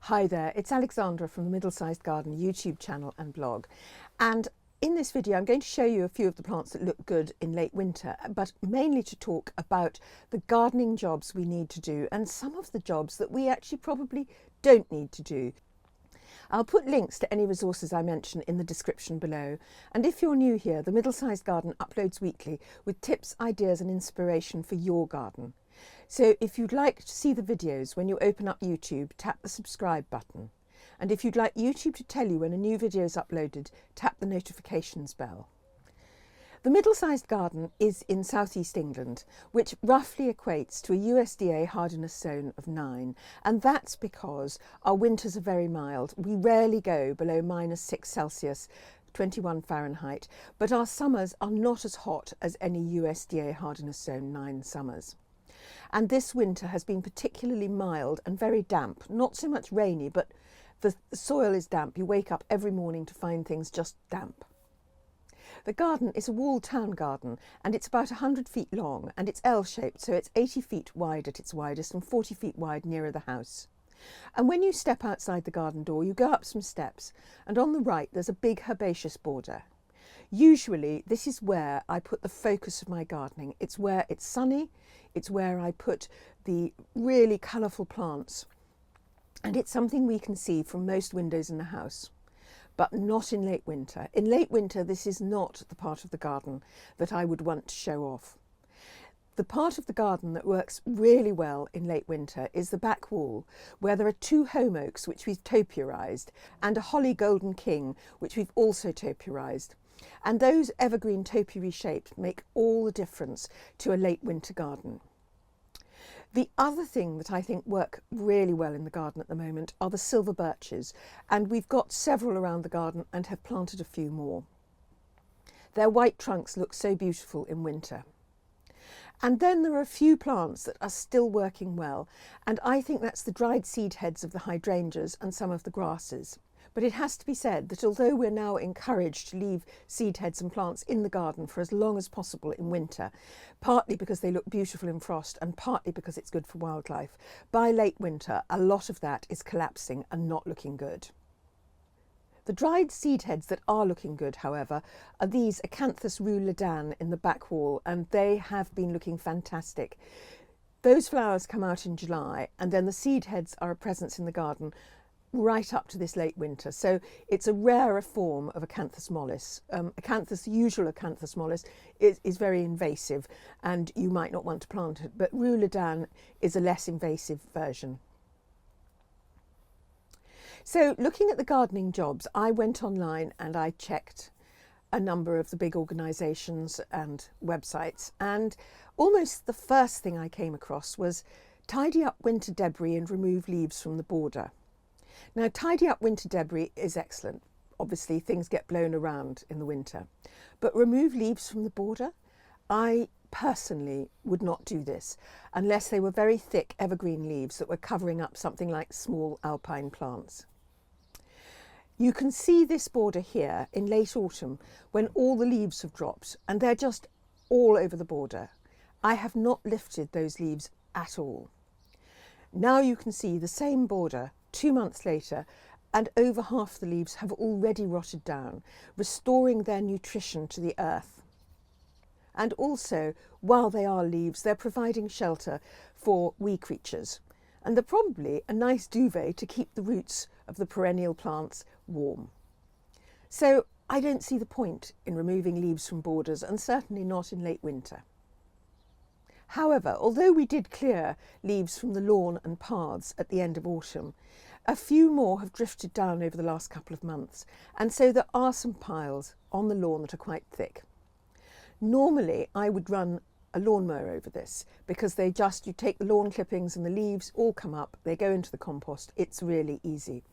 Hi there, it's Alexandra from the Middlesized Garden YouTube channel and blog, and in this video I'm going to show you a few of the plants that look good in late winter, but mainly to talk about the gardening jobs we need to do and some of the jobs that we actually probably don't need to do. I'll put links to any resources I mention in the description below, and if you're new here, the Middlesized Garden uploads weekly with tips, ideas and inspiration for your garden. So if you'd like to see the videos when you open up YouTube, tap the subscribe button. And if you'd like YouTube to tell you when a new video is uploaded, tap the notifications bell. The Middlesized Garden is in southeast England, which roughly equates to a USDA hardiness zone of 9. And that's because our winters are very mild. We rarely go below -6°C, 21 Fahrenheit, but our summers are not as hot as any USDA hardiness zone 9 summers. And this winter has been particularly mild and very damp, not so much rainy, but the soil is damp. You wake up every morning to find things just damp. The garden is a walled town garden, and it's about 100 feet long, and it's L-shaped, so it's 80 feet wide at its widest and 40 feet wide nearer the house. And when you step outside the garden door, you go up some steps, and on the right there's a big herbaceous border. Usually this is where I put the focus of my gardening. It's where it's sunny, it's where I put the really colourful plants, and it's something we can see from most windows in the house, but not in late winter. In late winter this is not the part of the garden that I would want to show off. The part of the garden that works really well in late winter is the back wall, where there are 2 home oaks which we've topiarised and a holly golden king which we've also topiarised. And those evergreen topiary shapes make all the difference to a late winter garden. The other thing that I think work really well in the garden at the moment are the silver birches, and we've got several around the garden and have planted a few more. Their white trunks look so beautiful in winter. And then there are a few plants that are still working well, and I think that's the dried seed heads of the hydrangeas and some of the grasses. But it has to be said that although we're now encouraged to leave seed heads and plants in the garden for as long as possible in winter, partly because they look beautiful in frost and partly because it's good for wildlife, by late winter a lot of that is collapsing and not looking good. The dried seed heads that are looking good, however, are these Acanthus Rue Ledan in the back wall, and they have been looking fantastic. Those flowers come out in July, and then the seed heads are a presence in the garden right up to this late winter. So it's a rarer form of Acanthus mollis. Usual Acanthus mollis is very invasive and you might not want to plant it, but Rue Ledan is a less invasive version. So looking at the gardening jobs, I went online and I checked a number of the big organisations and websites, and almost the first thing I came across was tidy up winter debris and remove leaves from the border. Now, tidy up winter debris is excellent. Obviously, things get blown around in the winter. But remove leaves from the border? I personally would not do this unless they were very thick evergreen leaves that were covering up something like small alpine plants. You can see this border here in late autumn when all the leaves have dropped and they're just all over the border. I have not lifted those leaves at all. Now you can see the same border 2 months later, and over half the leaves have already rotted down, restoring their nutrition to the earth. And also, while they are leaves, they're providing shelter for wee creatures, and they're probably a nice duvet to keep the roots of the perennial plants warm. So I don't see the point in removing leaves from borders, and certainly not in late winter. However, although we did clear leaves from the lawn and paths at the end of autumn, a few more have drifted down over the last couple of months, and so there are some piles on the lawn that are quite thick. Normally I would run a lawnmower over this because you take the lawn clippings and the leaves all come up, they go into the compost, it's really easy.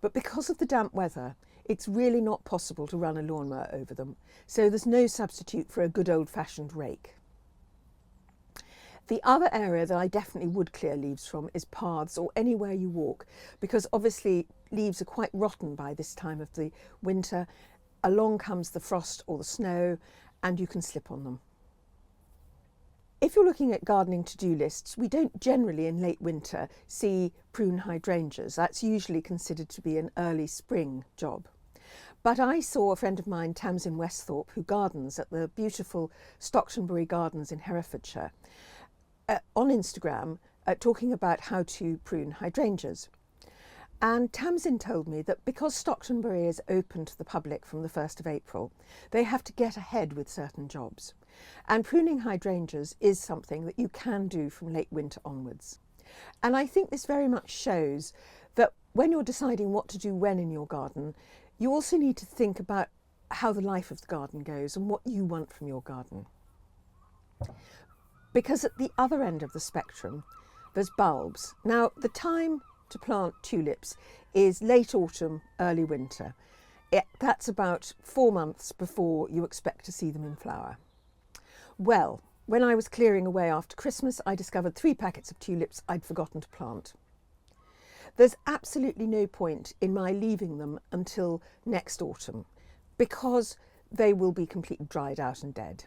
But because of the damp weather, it's really not possible to run a lawnmower over them, so there's no substitute for a good old-fashioned rake. The other area that I definitely would clear leaves from is paths or anywhere you walk, because obviously leaves are quite rotten by this time of the winter. Along comes the frost or the snow and you can slip on them. If you're looking at gardening to-do lists, we don't generally in late winter see prune hydrangeas. That's usually considered to be an early spring job. But I saw a friend of mine, Tamsin Westhorpe, who gardens at the beautiful Stockton Gardens in Herefordshire, on Instagram talking about how to prune hydrangeas. And Tamsin told me that because Stockton is open to the public from the 1st of April, they have to get ahead with certain jobs. And pruning hydrangeas is something that you can do from late winter onwards. And I think this very much shows that when you're deciding what to do when in your garden, you also need to think about how the life of the garden goes and what you want from your garden. Because at the other end of the spectrum, there's bulbs. Now, the time to plant tulips is late autumn, early winter. That's about 4 months before you expect to see them in flower. Well, when I was clearing away after Christmas, I discovered 3 packets of tulips I'd forgotten to plant. There's absolutely no point in my leaving them until next autumn because they will be completely dried out and dead.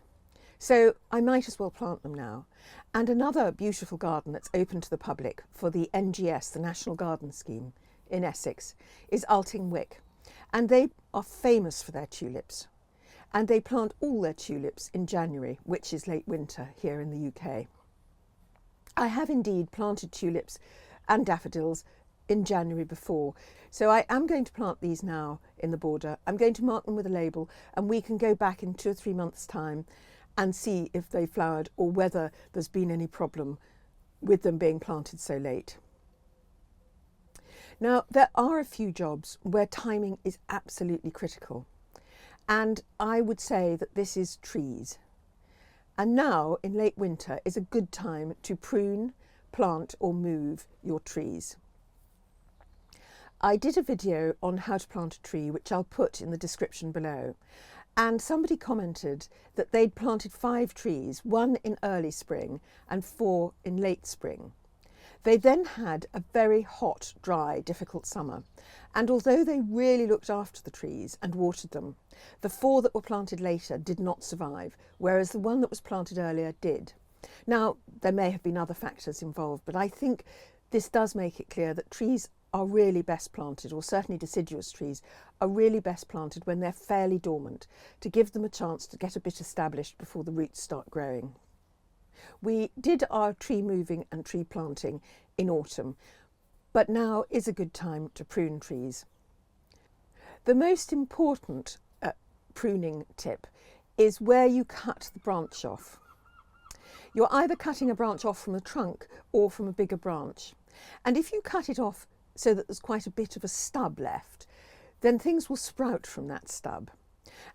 So I might as well plant them now. And another beautiful garden that's open to the public for the NGS, the National Garden Scheme in Essex, is Ulting Wick. And they are famous for their tulips. And they plant all their tulips in January, which is late winter here in the UK. I have indeed planted tulips and daffodils in January before. So I am going to plant these now in the border. I'm going to mark them with a label and we can go back in 2 or 3 months' time and see if they flowered or whether there's been any problem with them being planted so late. Now, there are a few jobs where timing is absolutely critical. And I would say that this is trees. And now, in late winter, is a good time to prune, plant or move your trees. I did a video on how to plant a tree, which I'll put in the description below. And somebody commented that they'd planted 5 trees, 1 in early spring and 4 in late spring. They then had a very hot, dry, difficult summer. And although they really looked after the trees and watered them, the 4 that were planted later did not survive, whereas the 1 that was planted earlier did. Now, there may have been other factors involved, but I think this does make it clear that trees are really best planted, or certainly deciduous trees are really best planted when they're fairly dormant, to give them a chance to get a bit established before the roots start growing. We did our tree moving and tree planting in autumn, but now is a good time to prune trees. The most important pruning tip is where you cut the branch off. You're either cutting a branch off from the trunk or from a bigger branch. And if you cut it off so that there's quite a bit of a stub left, then things will sprout from that stub.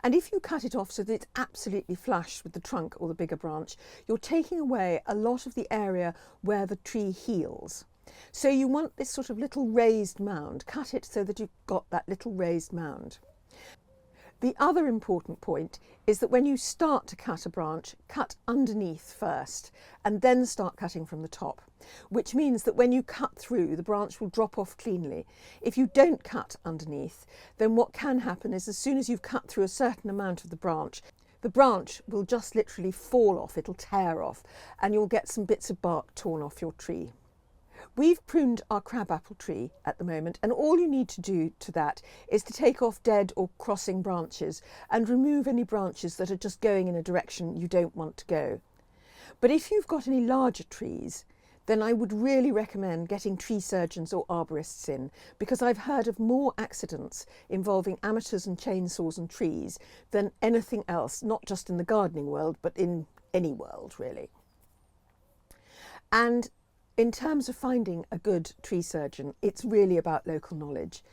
And if you cut it off so that it's absolutely flush with the trunk or the bigger branch, you're taking away a lot of the area where the tree heals. So you want this sort of little raised mound. Cut it so that you've got that little raised mound. The other important point is that when you start to cut a branch, cut underneath first and then start cutting from the top, which means that when you cut through, the branch will drop off cleanly. If you don't cut underneath, then what can happen is as soon as you've cut through a certain amount of the branch will just literally fall off, it'll tear off, and you'll get some bits of bark torn off your tree. We've pruned our crabapple tree at the moment, and all you need to do to that is to take off dead or crossing branches and remove any branches that are just going in a direction you don't want to go. But if you've got any larger trees, then I would really recommend getting tree surgeons or arborists in, because I've heard of more accidents involving amateurs and chainsaws and trees than anything else, not just in the gardening world, but in any world really. And in terms of finding a good tree surgeon, it's really about local knowledge.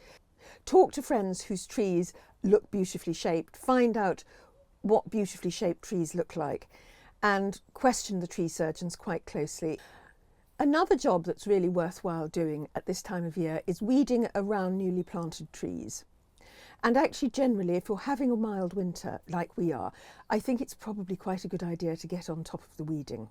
Talk to friends whose trees look beautifully shaped, find out what beautifully shaped trees look like, and question the tree surgeons quite closely. Another job that's really worthwhile doing at this time of year is weeding around newly planted trees. And actually, generally, if you're having a mild winter like we are, I think it's probably quite a good idea to get on top of the weeding.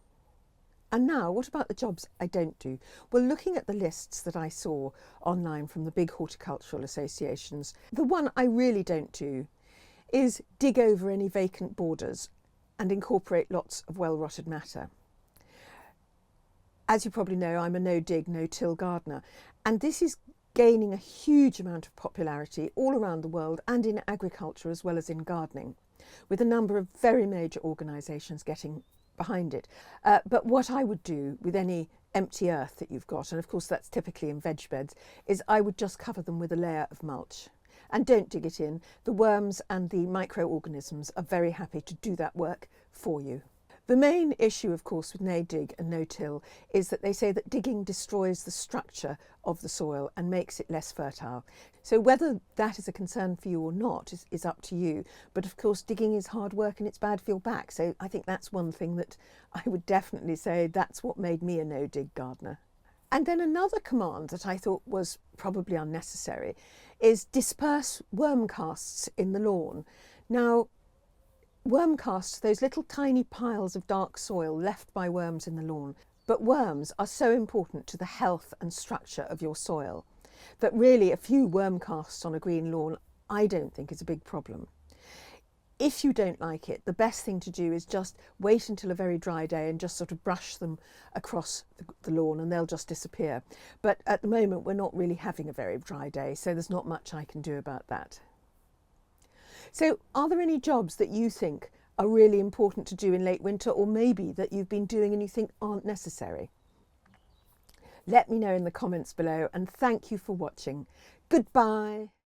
And now, what about the jobs I don't do? Well, looking at the lists that I saw online from the big horticultural associations, the one I really don't do is dig over any vacant borders and incorporate lots of well-rotted matter. As you probably know, I'm a no-dig, no-till gardener, and this is gaining a huge amount of popularity all around the world and in agriculture as well as in gardening, with a number of very major organisations getting behind it. But what I would do with any empty earth that you've got, and of course that's typically in veg beds, is I would just cover them with a layer of mulch. And don't dig it in. The worms and the microorganisms are very happy to do that work for you. The main issue, of course, with no-dig and no-till is that they say that digging destroys the structure of the soil and makes it less fertile. So whether that is a concern for you or not is up to you. But of course, digging is hard work and it's bad for your back. So I think that's one thing that I would definitely say that's what made me a no-dig gardener. And then another command that I thought was probably unnecessary is disperse worm casts in the lawn. Now, worm casts, those little tiny piles of dark soil left by worms in the lawn. But worms are so important to the health and structure of your soil that really a few worm casts on a green lawn I don't think is a big problem. If you don't like it, the best thing to do is just wait until a very dry day and just sort of brush them across the lawn and they'll just disappear. But at the moment we're not really having a very dry day, so there's not much I can do about that. So are there any jobs that you think are really important to do in late winter, or maybe that you've been doing and you think aren't necessary? Let me know in the comments below, and thank you for watching. Goodbye.